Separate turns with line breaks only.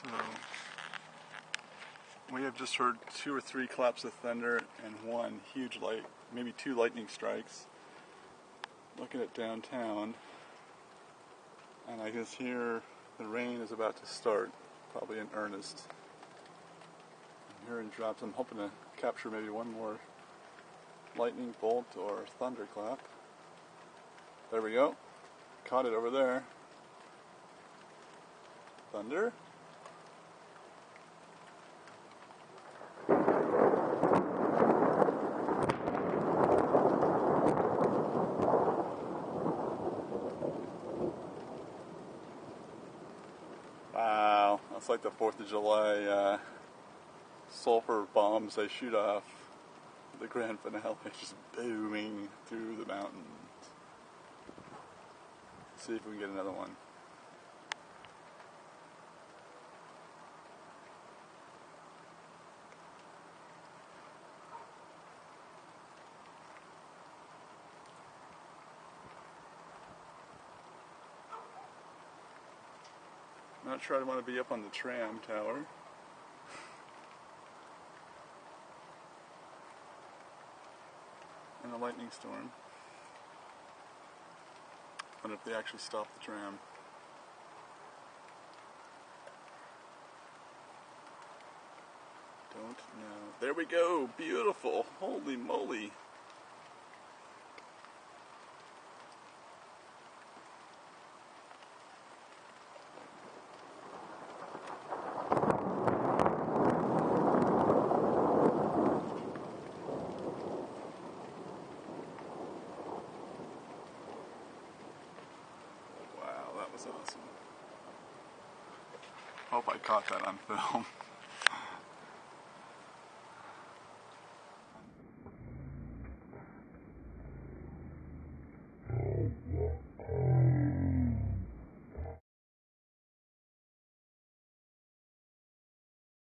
So we have just heard 2 or 3 claps of thunder and 1 huge light, maybe 2 lightning strikes. Looking at downtown, and I can hear the rain is about to start, probably in earnest. I'm hearing drops. I'm hoping to capture maybe 1 more lightning bolt or thunderclap. There we go. Caught it over there. Thunder. Wow, that's like the 4th of July sulfur bombs they shoot off. The grand finale just booming through the mountains. Let's see if we can get another one. I'm not sure I want to be up on the tram tower. In a lightning storm. Wonder if they actually stop the tram. Don't know. There we go! Beautiful! Holy moly! Wow, that was awesome. Hope I caught that on film.